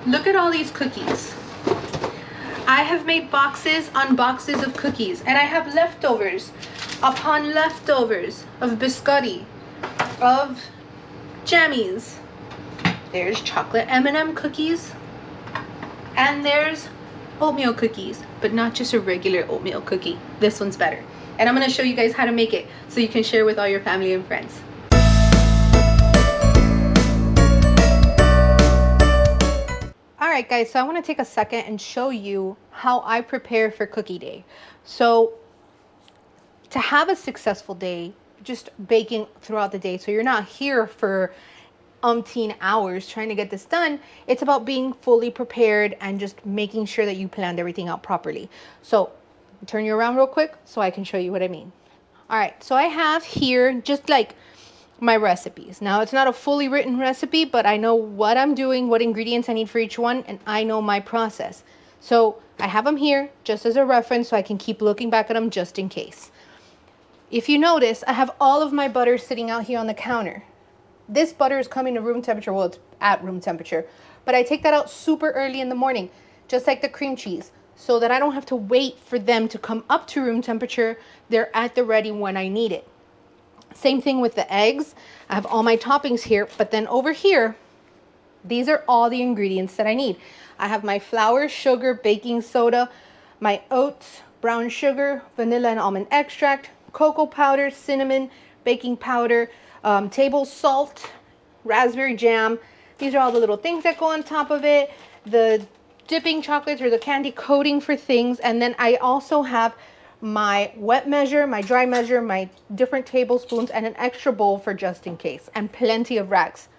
Look at all these cookies. I have made boxes on boxes of cookies, and I have leftovers upon leftovers of biscotti, of jammies. There's chocolate M&M cookies, and there's oatmeal cookies, but not just a regular oatmeal cookie. This one's better. And I'm gonna show you guys how to make it so you can share with all your family and friends. All right, guys, so I want to take a second and show you how I prepare for cookie day. So to have a successful day, just baking throughout the day, so you're not here for umpteen hours trying to get this done, it's about being fully prepared and just making sure that you planned everything out properly. So turn you around real quick so I can show you what I mean. All right, so I have here just like my recipes. Now, it's not a fully written recipe, but I know what I'm doing, what ingredients I need for each one, and I know my process. So I have them here just as a reference so I can keep looking back at them just in case. If you notice, I have all of my butter sitting out here on the counter. This butter is coming to room temperature. Well, it's at room temperature, but I take that out super early in the morning, just like the cream cheese, so that I don't have to wait for them to come up to room temperature. They're at the ready when I need it. Same thing with the eggs. I have all my toppings here, but then over here, these are all the ingredients that I need. I have my flour, sugar, baking soda, my oats, brown sugar, vanilla and almond extract, cocoa powder, cinnamon, baking powder, table salt, raspberry jam. These are all the little things that go on top of it. The dipping chocolates or the candy coating for things. And then I also have my wet measure, my dry measure, my different tablespoons, and an extra bowl for just in case, and plenty of rags.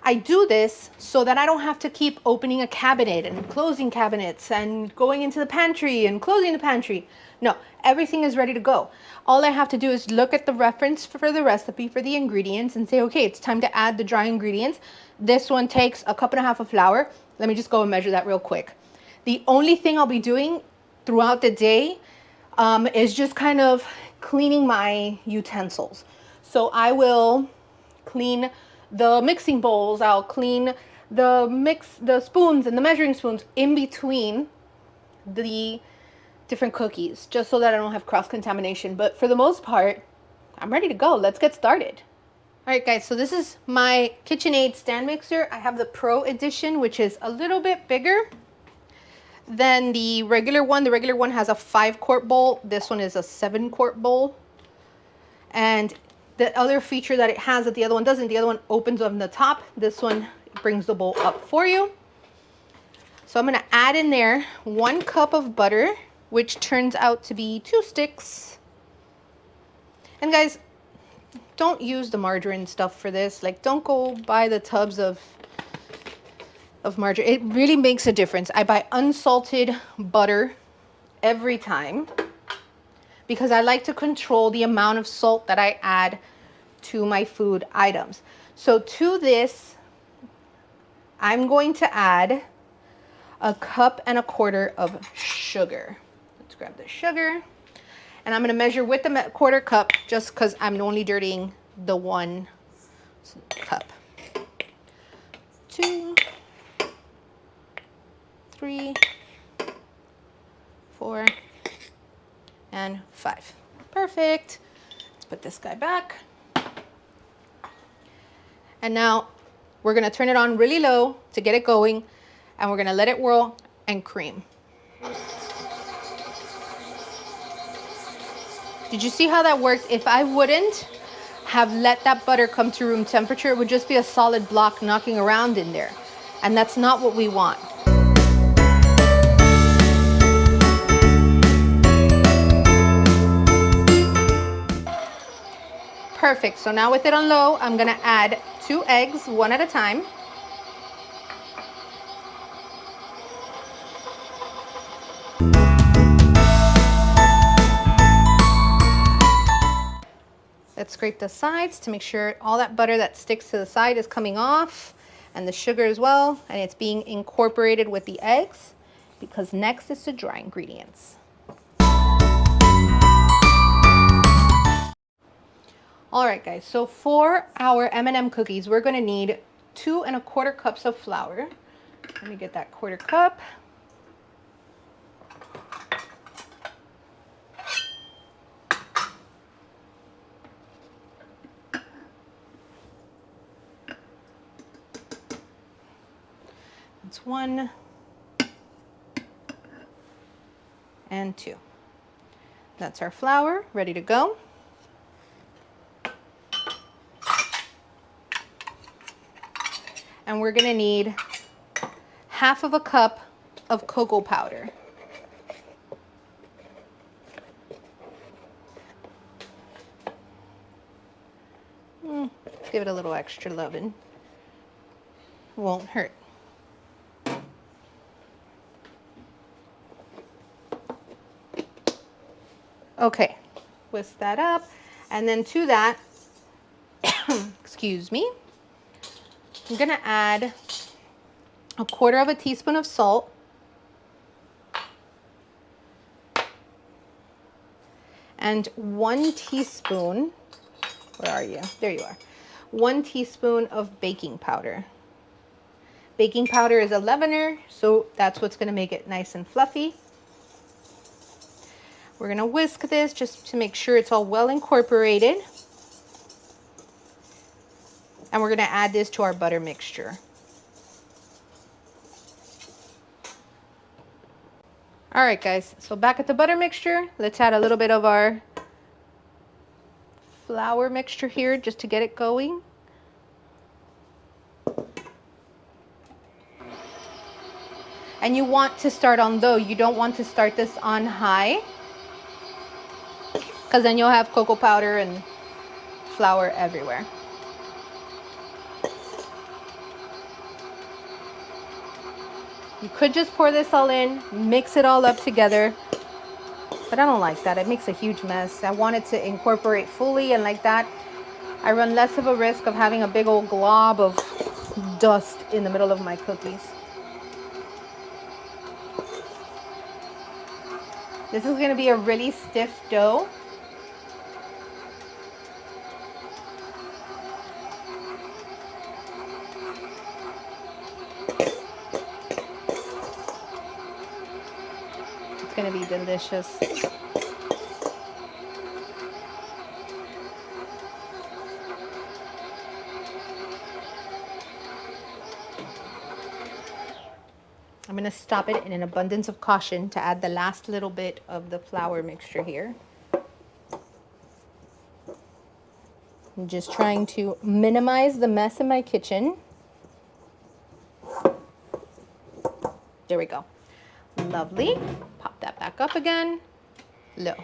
I do this so that I don't have to keep opening a cabinet and closing cabinets and going into the pantry and closing the pantry. No, everything is ready to go. All I have to do is look at the reference for the recipe for the ingredients and say, okay, it's time to add the dry ingredients. This one takes 1.5 cups of flour. Let me just go and measure that real quick. The only thing I'll be doing throughout the day is just kind of cleaning my utensils. So I will clean the mixing bowls, I'll clean the spoons and the measuring spoons in between the different cookies, just so that I don't have cross-contamination. But for the most part, I'm ready to go. Let's get started. All right, guys, so this is my KitchenAid stand mixer. I have the Pro Edition, which is a little bit bigger than the regular one. The regular one has a 5-quart bowl. This one is a 7-quart bowl. And the other feature that it has that the other one doesn't, the other one opens on the top. This one brings the bowl up for you. So I'm going to add in there 1 cup of butter, which turns out to be 2 sticks. And guys, don't use the margarine stuff for this. Like, don't go buy the tubs of margarine. It really makes a difference. I buy unsalted butter every time because I like to control the amount of salt that I add to my food items. So to this, I'm going to add 1.25 cups of sugar. Let's grab the sugar. And I'm going to measure with the 1/4 cup just because I'm only dirtying the 1 cup. 2, 3, 4, and 5. Perfect. Let's put this guy back. And now we're going to turn it on really low to get it going, and we're going to let it whirl and cream. Did you see how that worked? If I wouldn't have let that butter come to room temperature, it would just be a solid block knocking around in there. And that's not what we want. Perfect. So now with it on low, I'm going to add 2 eggs, 1 at a time. Let's scrape the sides to make sure all that butter that sticks to the side is coming off, and the sugar as well, and it's being incorporated with the eggs, because next is the dry ingredients. All right, guys, so for our M&M cookies, we're going to need 2¼ cups of flour. Let me get that 1/4 cup. That's 1 and 2. That's our flour, ready to go. And we're gonna need 1/2 cup of cocoa powder. Let's give it a little extra loving. Won't hurt. Okay, whisk that up. And then to that, excuse me, I'm gonna add 1/4 teaspoon of salt. And 1 teaspoon, where are you? There you are. 1 teaspoon of baking powder. Baking powder is a leavener, so that's what's gonna make it nice and fluffy. We're gonna whisk this just to make sure it's all well incorporated. And we're gonna add this to our butter mixture. All right, guys, so back at the butter mixture, let's add a little bit of our flour mixture here just to get it going. And you want to start on low. You don't want to start this on high, because then you'll have cocoa powder and flour everywhere. You could just pour this all in, mix it all up together, but I don't like that. It makes a huge mess. I want it to incorporate fully, and like that, I run less of a risk of having a big old glob of dust in the middle of my cookies. This is gonna be a really stiff dough. It's gonna be delicious. I'm gonna stop it in an abundance of caution to add the last little bit of the flour mixture here. I'm just trying to minimize the mess in my kitchen. There we go. Lovely. Pop that back up again. Low.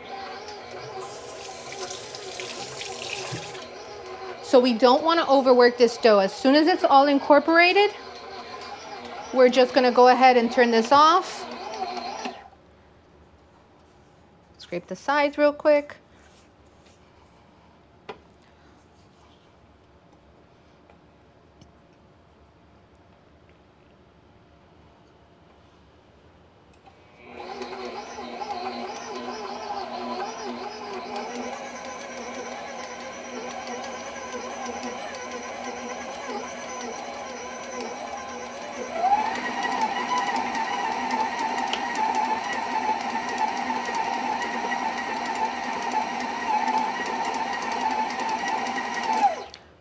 So we don't want to overwork this dough. As soon as it's all incorporated, we're just going to go ahead and turn this off. Scrape the sides real quick.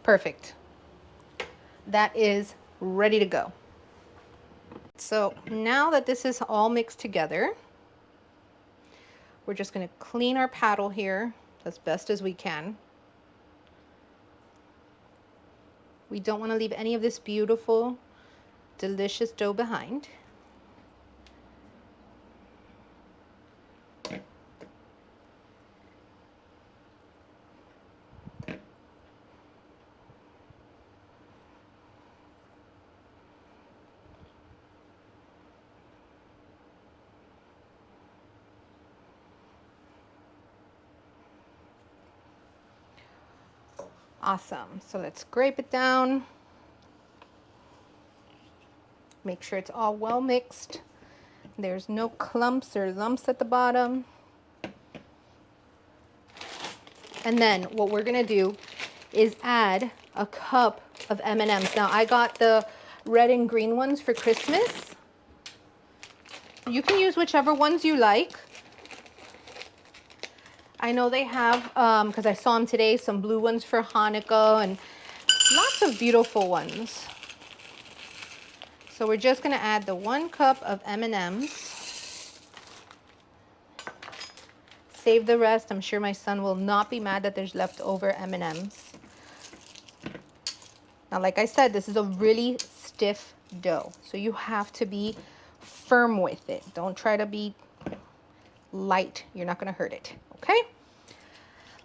Perfect. That is ready to go. So now that this is all mixed together, we're just going to clean our paddle here as best as we can. We don't want to leave any of this beautiful, delicious dough behind. Awesome. So let's scrape it down. Make sure it's all well mixed. There's no clumps or lumps at the bottom. And then what we're gonna do is add a cup of M&Ms. Now I got the red and green ones for Christmas. You can use whichever ones you like. I know they have, because I saw them today, some blue ones for Hanukkah and lots of beautiful ones. So we're just gonna add the 1 cup of M&Ms. Save the rest. I'm sure my son will not be mad that there's leftover M&Ms. Now, like I said, this is a really stiff dough, so you have to be firm with it. Don't try to be light. You're not gonna hurt it, okay?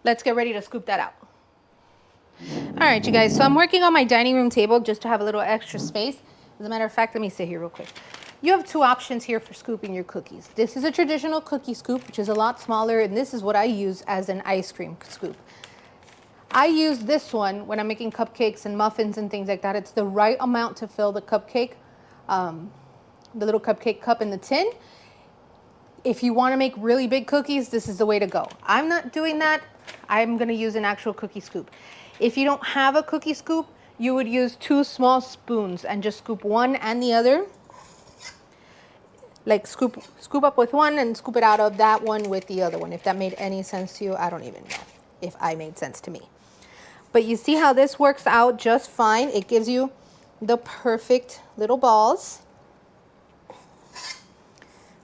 Let's get ready to scoop that out. All right, you guys, so I'm working on my dining room table just to have a little extra space. As a matter of fact, let me sit here real quick. You have 2 options here for scooping your cookies. This is a traditional cookie scoop, which is a lot smaller, and this is what I use as an ice cream scoop. I use this one when I'm making cupcakes and muffins and things like that. It's the right amount to fill the cupcake, the little cupcake cup in the tin. If you want to make really big cookies, this is the way to go. I'm not doing that. I'm going to use an actual cookie scoop. If you don't have a cookie scoop, you would use 2 small spoons and just scoop one and the other. Like scoop up with one and scoop it out of that one with the other one. If that made any sense to you, I don't even know if I made sense to me. But you see how this works out just fine. It gives you the perfect little balls.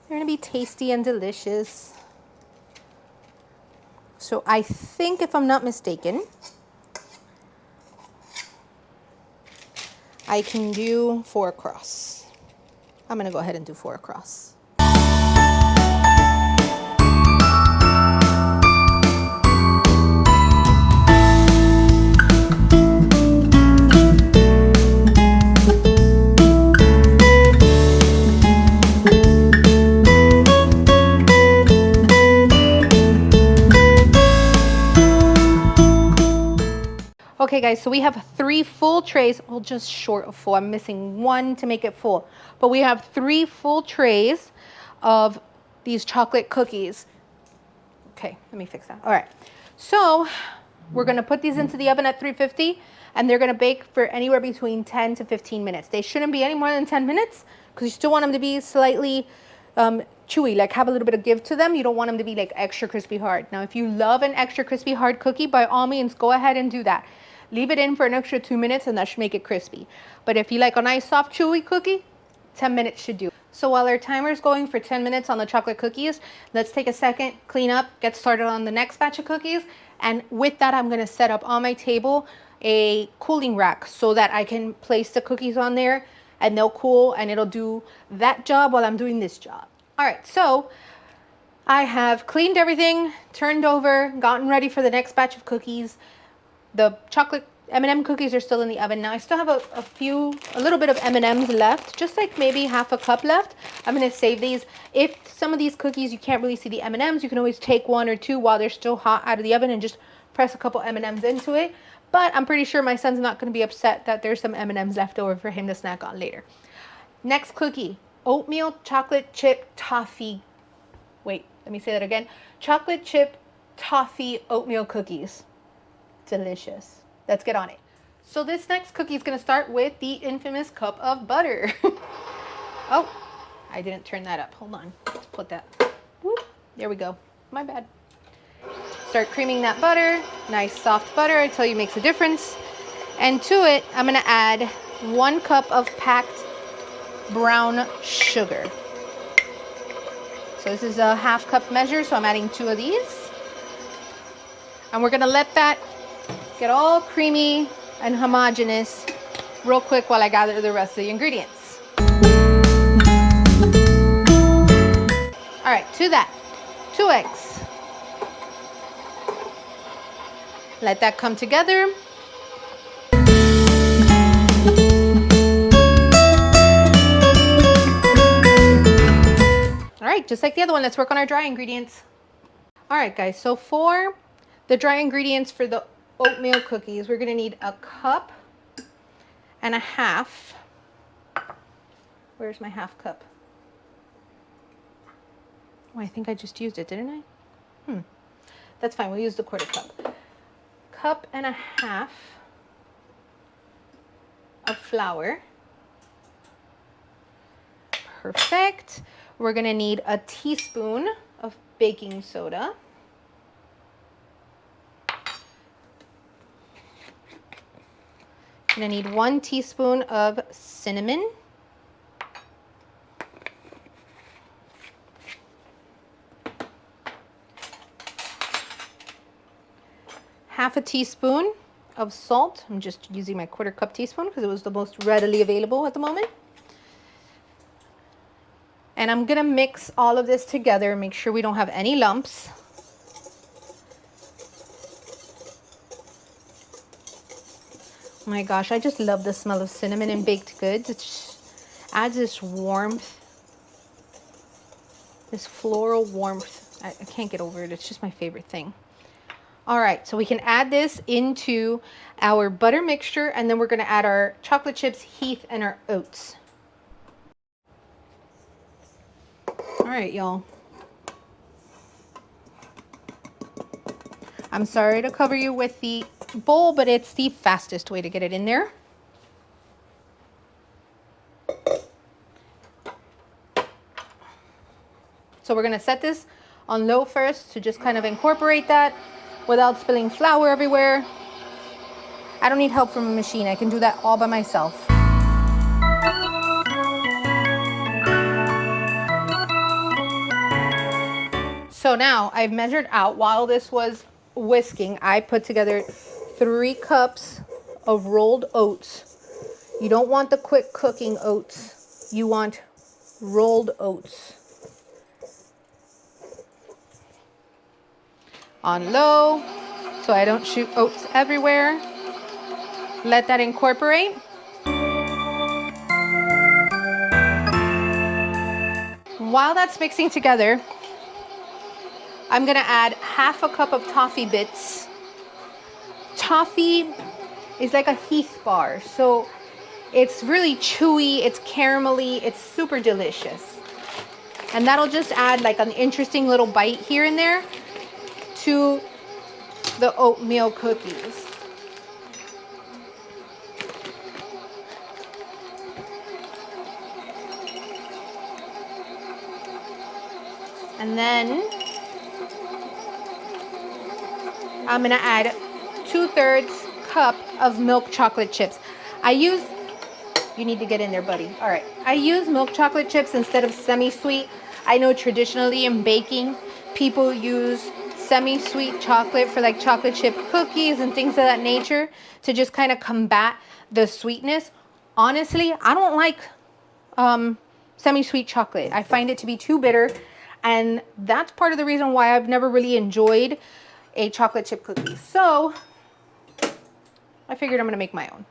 They're gonna be tasty and delicious. So I think, if I'm not mistaken, I can do 4 across. I'm gonna go ahead and do 4 across. Okay guys, so we have 3 full trays, well, just short of full. I'm missing 1 to make it full. But we have 3 full trays of these chocolate cookies. Okay, let me fix that. All right, so we're gonna put these into the oven at 350 and they're gonna bake for anywhere between 10 to 15 minutes. They shouldn't be any more than 10 minutes because you still want them to be slightly chewy, like have a little bit of give to them. You don't want them to be like extra crispy hard. Now, if you love an extra crispy hard cookie, by all means, go ahead and do that. Leave it in for an extra 2 minutes and that should make it crispy. But if you like a nice soft chewy cookie, 10 minutes should do. So while our timer is going for 10 minutes on the chocolate cookies, let's take a second, clean up, get started on the next batch of cookies. And with that, I'm gonna set up on my table a cooling rack so that I can place the cookies on there and they'll cool and it'll do that job while I'm doing this job. All right, so I have cleaned everything, turned over, gotten ready for the next batch of cookies. The chocolate M&M cookies are still in the oven. Now I still have a little bit of M&Ms left, just like maybe half a cup left. I'm gonna save these. If some of these cookies you can't really see the M&Ms, you can always take 1 or 2 while they're still hot out of the oven and just press a couple M&Ms into it. But I'm pretty sure my son's not gonna be upset that there's some M&Ms left over for him to snack on later. Next cookie, oatmeal chocolate chip toffee. Wait, let me say that again. Chocolate chip toffee oatmeal cookies. Delicious. Let's get on it. So this next cookie is going to start with the infamous cup of butter. Oh, I didn't turn that up. Hold on. Let's put that. Whoop. There we go. My bad. Start creaming that butter. Nice soft butter. I tell you, makes a difference. And to it, I'm going to add 1 cup of packed brown sugar. So this is a ½ cup measure, so I'm adding 2 of these. And we're going to let that get all creamy and homogeneous real quick while I gather the rest of the ingredients. All right, to that, 2 eggs. Let that come together. All right, just like the other one, let's work on our dry ingredients. All right, guys, so for the dry ingredients for the oatmeal cookies, we're gonna need 1.5 cups. Where's my ½ cup? Oh, I think I just used it, didn't I? That's fine, we'll use the 1/4 cup. 1.5 cups of flour. Perfect. We're gonna need a teaspoon of baking soda. Gonna need 1 teaspoon of cinnamon. Half a teaspoon of salt. I'm just using my 1/4 cup teaspoon because it was the most readily available at the moment. And I'm gonna mix all of this together, make sure we don't have any lumps. Oh my gosh, I just love the smell of cinnamon in baked goods. It just adds this warmth, this floral warmth. I can't get over it. It's just my favorite thing. All right, so we can add this into our butter mixture, and then we're gonna add our chocolate chips, Heath, and our oats. All right, y'all. I'm sorry to cover you with the bowl, but it's the fastest way to get it in there. So we're gonna set this on low first to just kind of incorporate that without spilling flour everywhere. I don't need help from a machine. I can do that all by myself. So now I've measured out, while this was whisking, I put together 3 cups of rolled oats. You don't want the quick cooking oats. You want rolled oats. On low, so I don't shoot oats everywhere. Let that incorporate. While that's mixing together, I'm gonna add half a cup of toffee bits. Toffee is like a Heath bar, so it's really chewy, it's caramelly, it's super delicious. And that'll just add like an interesting little bite here and there to the oatmeal cookies. And then I'm gonna add 2/3 cup of milk chocolate chips. You need to get in there, buddy. All right, I use milk chocolate chips instead of semi-sweet. I know traditionally in baking, people use semi-sweet chocolate for like chocolate chip cookies and things of that nature to just kind of combat the sweetness. Honestly, I don't like semi-sweet chocolate. I find it to be too bitter, and that's part of the reason why I've never really enjoyed a chocolate chip cookie. So I figured I'm gonna make my own.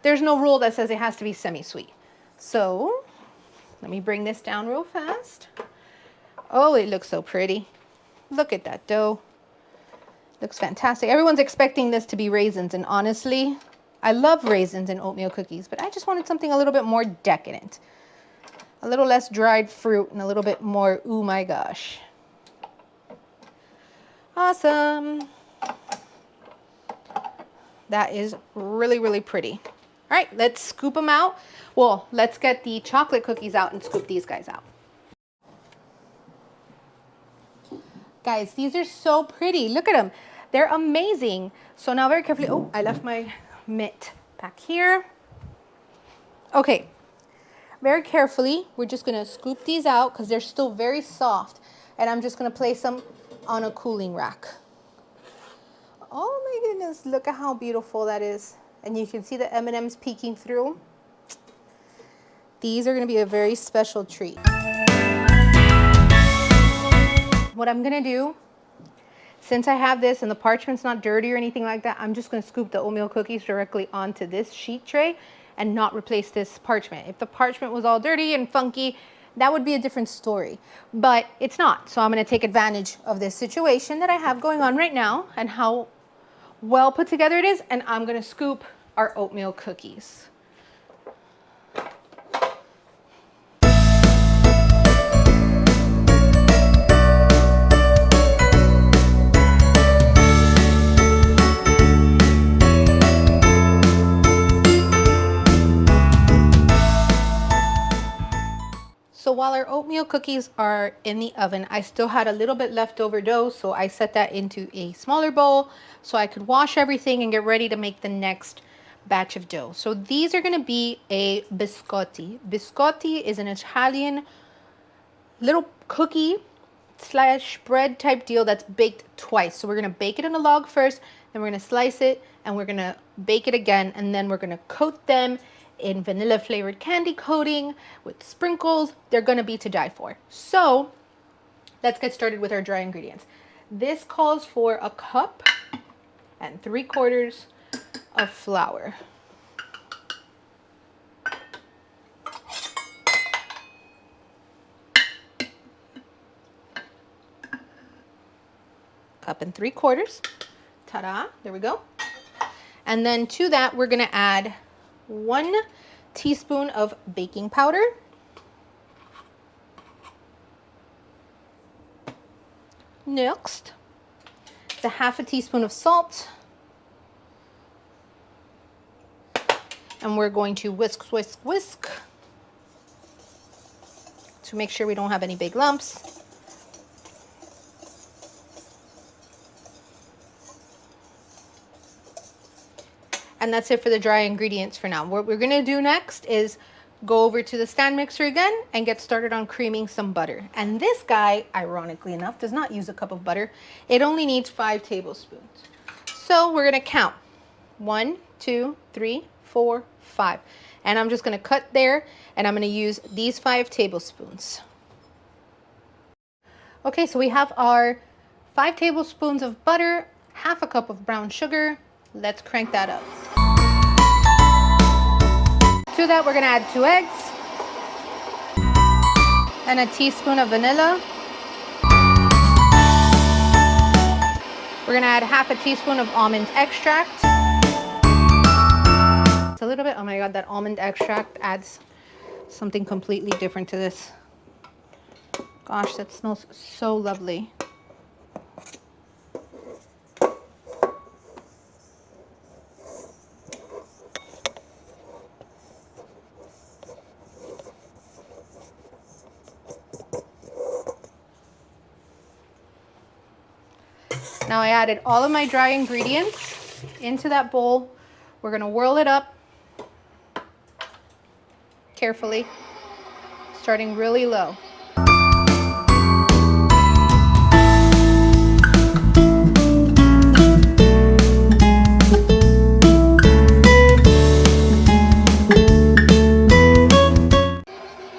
There's no rule that says it has to be semi-sweet. So let me bring this down real fast. Oh, it looks so pretty. Look at that dough. Looks fantastic. Everyone's expecting this to be raisins, and honestly, I love raisins in oatmeal cookies, but I just wanted something a little bit more decadent. A little less dried fruit and a little bit more, ooh my gosh. Awesome. That is really, really pretty. All right, let's scoop them out. Well, let's get the chocolate cookies out and scoop these guys out. Guys, these are so pretty. Look at them. They're amazing. So now very carefully, oh, I left my mitt back here. Okay, very carefully, we're just gonna scoop these out because they're still very soft. And I'm just gonna place them on a cooling rack. Oh my goodness, look at how beautiful that is. And you can see the M&Ms peeking through. These are gonna be a very special treat. What I'm gonna do, since I have this and the parchment's not dirty or anything like that, I'm just gonna scoop the oatmeal cookies directly onto this sheet tray and not replace this parchment. If the parchment was all dirty and funky, that would be a different story, but it's not. So I'm gonna take advantage of this situation that I have going on right now and how well put together it is, and I'm gonna scoop our oatmeal cookies. So while our oatmeal cookies are in the oven, I still had a little bit leftover dough, so I set that into a smaller bowl so I could wash everything and get ready to make the next batch of dough. So these are going to be a biscotti. Biscotti is an Italian little cookie slash bread type deal that's baked twice. So we're going to bake it in a log first, then we're going to slice it, and we're going to bake it again, and then we're going to coat them in vanilla flavored candy coating with sprinkles. They're going to be to die for. So let's get started with our dry ingredients. This calls for a cup and 3/4 of flour. Cup and 3/4. Ta-da, there we go. And then to that, we're gonna add 1 teaspoon of baking powder. Next, the 1/2 teaspoon of salt. And we're going to whisk, whisk, whisk to make sure we don't have any big lumps. And that's it for the dry ingredients for now. What we're gonna do next is go over to the stand mixer again and get started on creaming some butter. And this guy, ironically enough, does not use a cup of butter. It only needs 5 tablespoons. So we're gonna count 1, 2, 3, 4, 5. And I'm just gonna cut there, and I'm gonna use these 5 tablespoons. Okay, so we have our 5 tablespoons of butter, 1/2 cup of brown sugar. Let's crank that up. To that, we're gonna add 2 eggs and a teaspoon of vanilla. We're gonna add 1/2 teaspoon of almond extract. It's a little bit, oh my God, that almond extract adds something completely different to this. Gosh, that smells so lovely. Now I added all of my dry ingredients into that bowl. We're gonna whirl it up carefully, starting really low.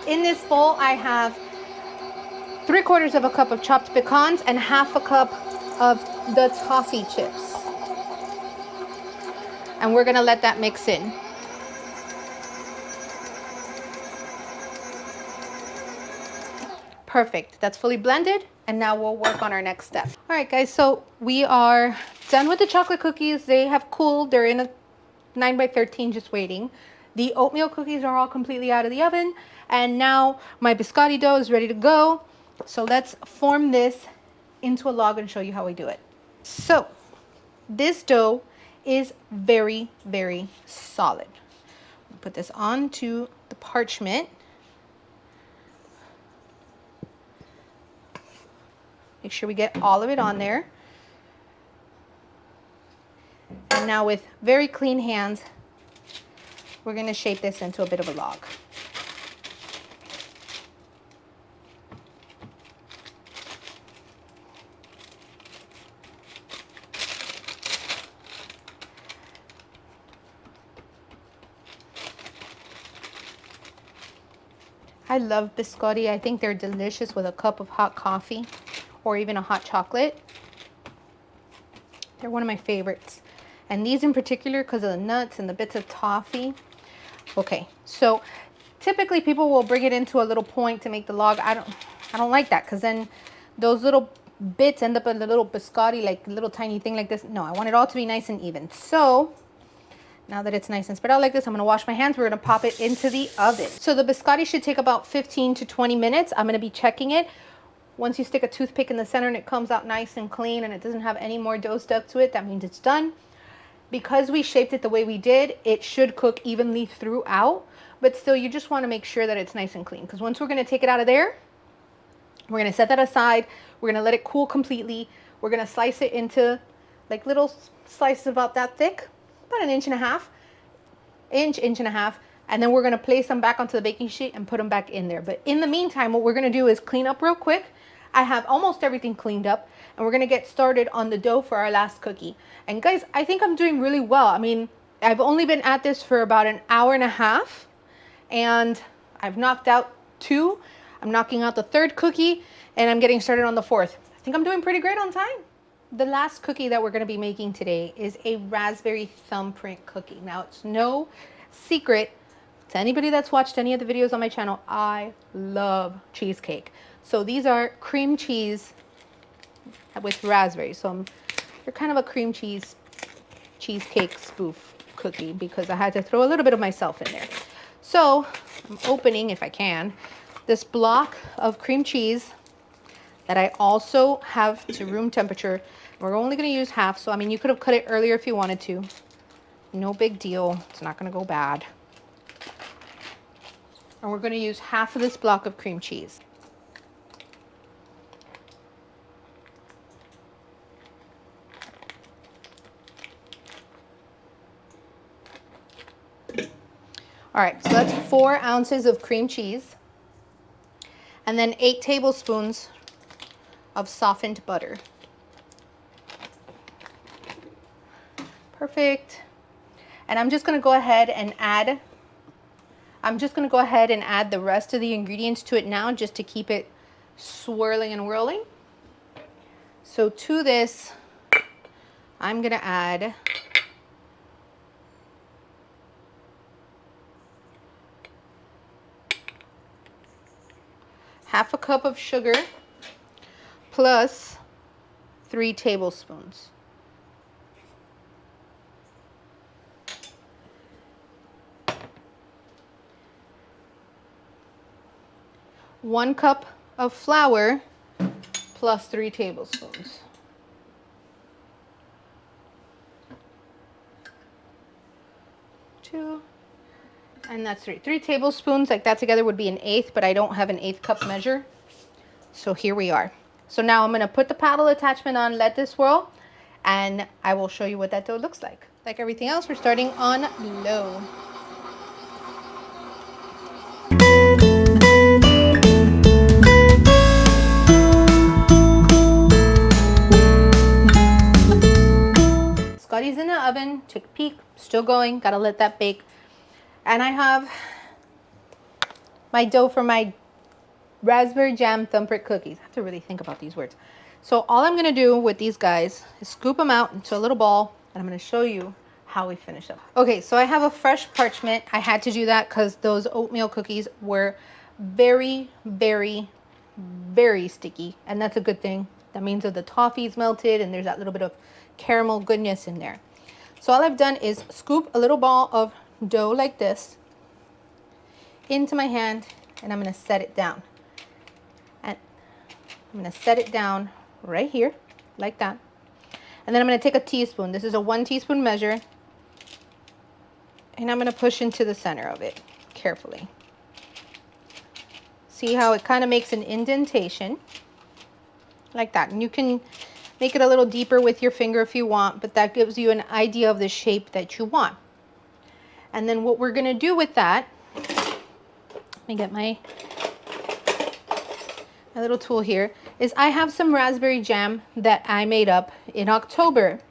In this bowl, I have 3/4 of a cup of chopped pecans and 1/2 cup of the toffee chips. And we're gonna let that mix in. Perfect, that's fully blended. And now we'll work on our next step. All right guys, so we are done with the chocolate cookies. They have cooled, they're in a 9x13 just waiting. The oatmeal cookies are all completely out of the oven. And now my biscotti dough is ready to go. So let's form this into a log and show you how we do it. So this dough is very, very solid. Put this onto the parchment. Make sure we get all of it on there. And now with very clean hands, we're going to shape this into a bit of a log. I love biscotti. I think they're delicious with a cup of hot coffee or even a hot chocolate. They're one of my favorites. And these in particular because of the nuts and the bits of toffee. Okay, so typically people will bring it into a little point to make the log. I don't like that because then those little bits end up in a little biscotti, like a little tiny thing like this. No, I want it all to be nice and even. So now that it's nice and spread out like this, I'm gonna wash my hands. We're gonna pop it into the oven. So the biscotti should take about 15 to 20 minutes. I'm gonna be checking it. Once you stick a toothpick in the center and it comes out nice and clean and it doesn't have any more dough stuck to it, that means it's done. Because we shaped it the way we did, it should cook evenly throughout. but still you just want to make sure that it's nice and clean, because once we're going to take it out of there, we're going to set that aside. We're going to let it cool completely. We're going to slice it into like little slices about that thick, about an inch and a half, inch and a half. And then we're going to place them back onto the baking sheet and put them back in there. But in the meantime, what we're going to do is clean up real quick. I have almost everything cleaned up, and we're going to get started on the dough for our last cookie. And guys, I think I'm doing really well. I mean, I've only been at this for about an hour and a half, and I've knocked out 2. I'm knocking out the 3rd cookie, and I'm getting started on the 4th. I think I'm doing pretty great on time. The last cookie that we're going to be making today is a raspberry thumbprint cookie. Now, it's no secret to anybody that's watched any of the videos on my channel, I love cheesecake. So these are cream cheese with raspberries. So they're kind of a cream cheesecake spoof cookie, because I had to throw a little bit of myself in there. So I'm opening, if I can, this block of cream cheese that I also have to room temperature. We're only going to use half. So, I mean, you could have cut it earlier if you wanted to. No big deal. It's not going to go bad. And we're going to use half of this block of cream cheese. All right, so that's 4 ounces of cream cheese. And then 8 tablespoons of softened butter. Perfect. And I'm just going to go ahead and add the rest of the ingredients to it now, just to keep it swirling and whirling. So to this, I'm going to add half a cup of sugar plus 3 tablespoons. One cup of flour plus 3 tablespoons. Two, and that's 3. 3 tablespoons, like that together would be an 1/8, but I don't have an 1/8 cup measure. So here we are. So now I'm going to put the paddle attachment on, let this swirl, and I will show you what that dough looks like. Like everything else, we're starting on low. Scotty's in the oven. Take a peek. Still going. Gotta let that bake. And I have my dough for my raspberry jam thumbprint cookies. I have to really think about these words. So all I'm gonna do with these guys is scoop them out into a little ball, and I'm gonna show you how we finish them. Okay, so I have a fresh parchment. I had to do that because those oatmeal cookies were very, very, very sticky, and that's a good thing. That means that the toffee's melted and there's that little bit of caramel goodness in there. So all I've done is scoop a little ball of dough like this into my hand, and I'm going to set it down. And I'm going to set it down right here like that. And then I'm going to take a teaspoon. This is a 1 teaspoon measure, and I'm going to push into the center of it carefully. See how it kind of makes an indentation like that. And you can make it a little deeper with your finger if you want, but that gives you an idea of the shape that you want. And then what we're going to do with that, let me get my little tool here, is I have some raspberry jam that I made up in October.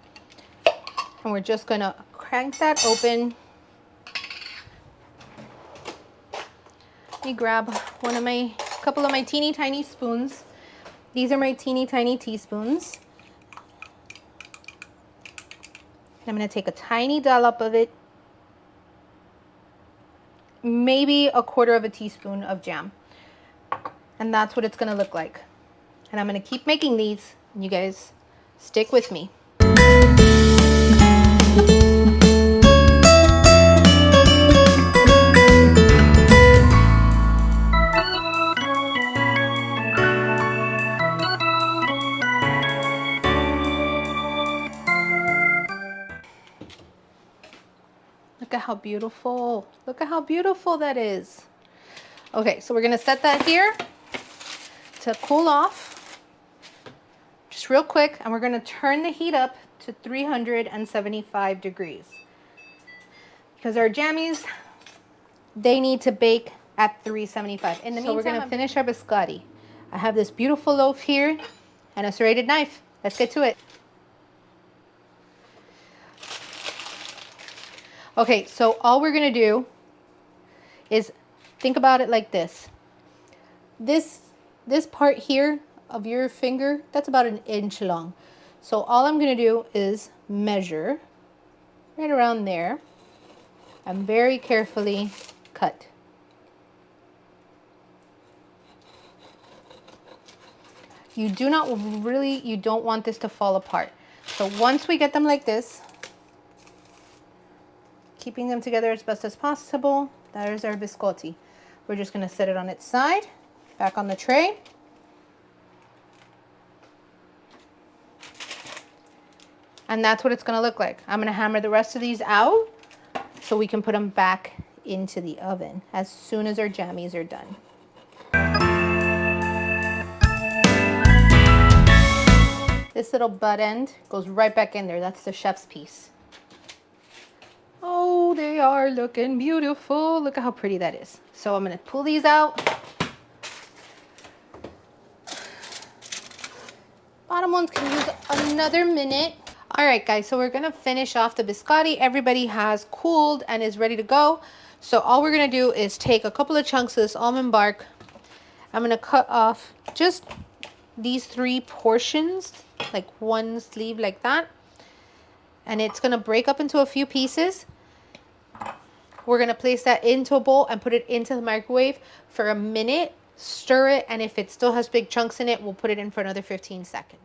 And we're just going to crank that open. Let me grab couple of my teeny tiny spoons. These are my teeny tiny teaspoons. I'm going to take a tiny dollop of it, maybe a 1/4 teaspoon of jam. And that's what it's going to look like. And I'm going to keep making these, and you guys stick with me. Look at how beautiful. Look at how beautiful that is. Okay, so we're gonna set that here to cool off just real quick, and we're gonna turn the heat up to 375 degrees because our jammies, they need to bake at 375. In the meantime, we're gonna finish our biscotti. I have this beautiful loaf here and a serrated knife. Let's get to it. Okay, so all we're gonna do is think about it like this. This part here of your finger, that's about 1 inch long. So all I'm gonna do is measure right around there and very carefully cut. You do not really, you don't want this to fall apart. So once we get them like this, keeping them together as best as possible, that is our biscotti. We're just gonna set it on its side, back on the tray. And that's what it's gonna look like. I'm gonna hammer the rest of these out so we can put them back into the oven as soon as our jammies are done. This little butt end goes right back in there. That's the chef's piece. Oh, they are looking beautiful. Look at how pretty that is. So I'm gonna pull these out. Bottom ones can use another minute. All right, guys, so we're gonna finish off the biscotti. Everybody has cooled and is ready to go. So all we're gonna do is take a couple of chunks of this almond bark. I'm gonna cut off just these 3 portions, like one sleeve like that. And it's gonna break up into a few pieces. We're gonna place that into a bowl and put it into the microwave for a minute, stir it, and if it still has big chunks in it, we'll put it in for another 15 seconds.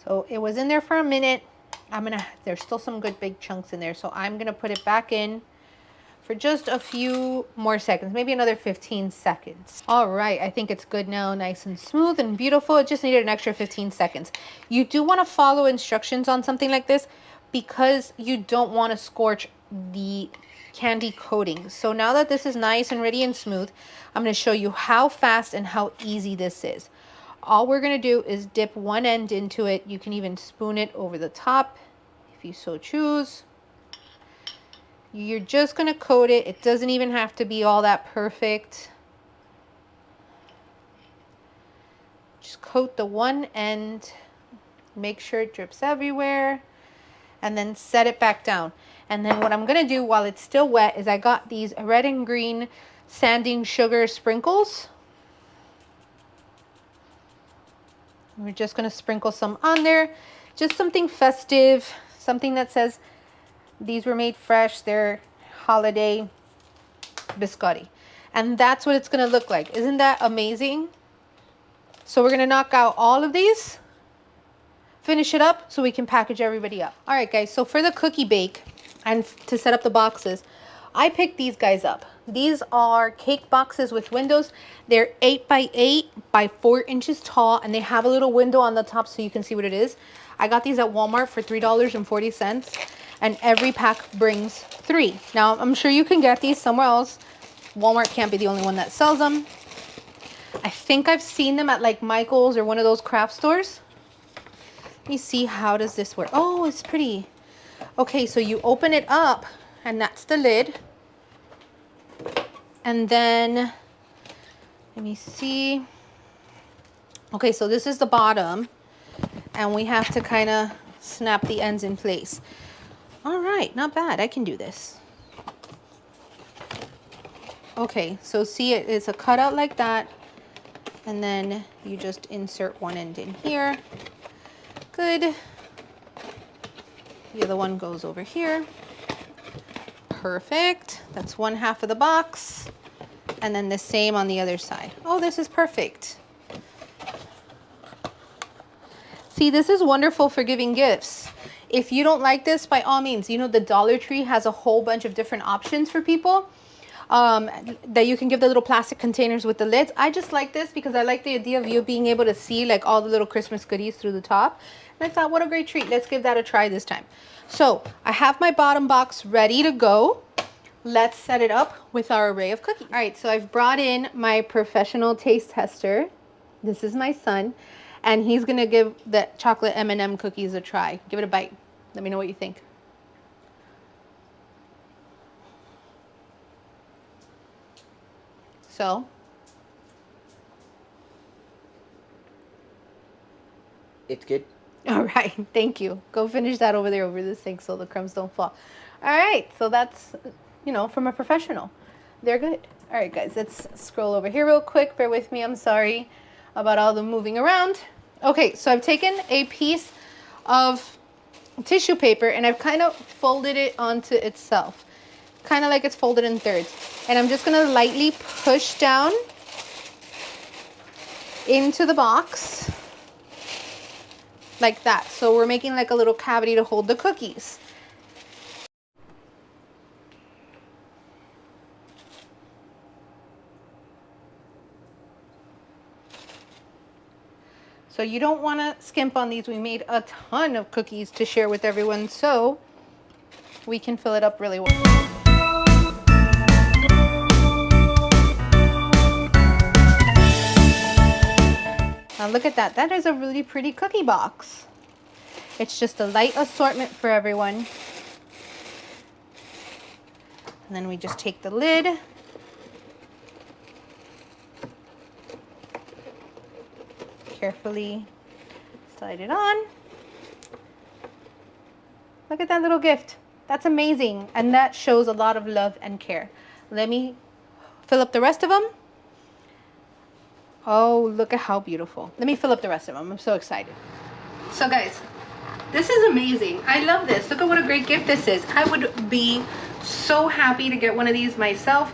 So it was in there for a minute. There's still some good big chunks in there, so I'm gonna put it back in for just a few more seconds, maybe another 15 seconds. All right, I think it's good now, nice and smooth and beautiful. It just needed an extra 15 seconds. You do wanna follow instructions on something like this because you don't wanna scorch the candy coating. So now that this is nice and ready and smooth, I'm gonna show you how fast and how easy this is. All we're gonna do is dip one end into it. You can even spoon it over the top if you so choose. You're just gonna coat it. It doesn't even have to be all that perfect. Just coat the one end, make sure it drips everywhere, and then set it back down. And then what I'm gonna do while it's still wet is I got these red and green sanding sugar sprinkles. We're just gonna sprinkle some on there, just something festive, something that says these were made fresh, they're holiday biscotti. And that's what it's gonna look like. Isn't that amazing? So we're gonna knock out all of these, finish it up so we can package everybody up. All right, guys, so for the cookie bake and to set up the boxes, I picked these guys up. These are cake boxes with windows. They're 8 by 8 by 4 inches tall, and they have a little window on the top so you can see what it is. I got these at Walmart for $3.40, and every pack brings 3. Now, I'm sure you can get these somewhere else. Walmart can't be the only one that sells them. I think I've seen them at like Michael's or one of those craft stores. Let me see, how does this work? Oh, it's pretty. Okay, so you open it up, and that's the lid. And then, let me see. Okay, so this is the bottom, and we have to kind of snap the ends in place. All right, not bad. I can do this. Okay, so see, it is a cutout like that, and then you just insert one end in here. Good. The other one goes over here. Perfect. That's one half of the box. And then the same on the other side. Oh, this is perfect. See, this is wonderful for giving gifts. If you don't like this, by all means, you know, the Dollar Tree has a whole bunch of different options for people that you can give the little plastic containers with the lids. I just like this because I like the idea of you being able to see like all the little Christmas goodies through the top. And I thought, what a great treat. Let's give that a try this time. So I have my bottom box ready to go. let's set it up with our array of cookies. All right, so I've brought in my professional taste tester. This is my son, and he's gonna give the chocolate M&M cookies a try. Give it a bite. Let me know what you think. So, it's good. all right, thank you. Go finish that over there over the sink so the crumbs don't fall. All right, so that's, you know, from a professional. They're good. All right, guys, let's scroll over here real quick. Bear with me. I'm sorry about all the moving around. Okay, so I've taken a piece of tissue paper and I've kind of folded it onto itself, kind of like it's folded in thirds. And I'm just gonna lightly push down into the box like that. So we're making like a little cavity to hold the cookies. So you don't want to skimp on these. We made a ton of cookies to share with everyone, so we can fill it up really well. Now look at that. That is a really pretty cookie box. It's just a light assortment for everyone. And then we just take the lid. Carefully slide it on. Look at that little gift. That's amazing. And that shows a lot of love and care. Let me fill up the rest of them. Oh, look at how beautiful. Let me fill up the rest of them. I'm so excited. So guys, this is amazing. I love this. Look at what a great gift this is. I would be so happy to get one of these myself.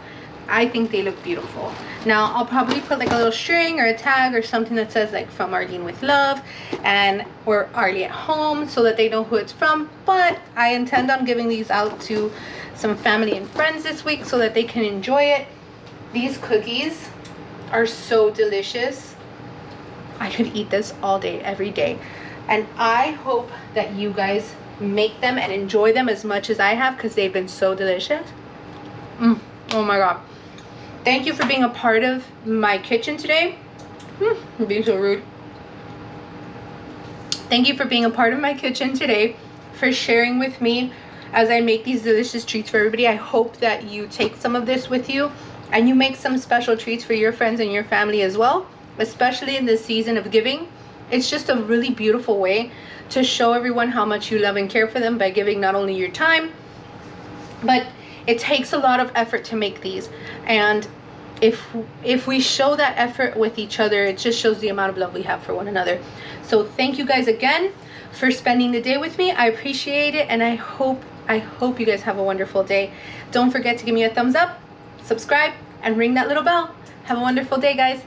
I think they look beautiful. Now I'll probably put like a little string or a tag or something that says like from Arlene with love and or Arlie at home so that they know who it's from. But I intend on giving these out to some family and friends this week so that they can enjoy it. These cookies are so delicious. I could eat this all day, every day. And I hope that you guys make them and enjoy them as much as I have because they've been so delicious. Oh my God. Thank you for being a part of my kitchen today. I'm being so rude. Thank you for being a part of my kitchen today, for sharing with me as I make these delicious treats for everybody. I hope that you take some of this with you and you make some special treats for your friends and your family as well, especially in this season of giving. It's just a really beautiful way to show everyone how much you love and care for them by giving not only your time, but it takes a lot of effort to make these. And if we show that effort with each other, it just shows the amount of love we have for one another. So thank you guys again for spending the day with me. I appreciate it, and I hope you guys have a wonderful day. Don't forget to give me a thumbs up, subscribe, and ring that little bell. Have a wonderful day, guys.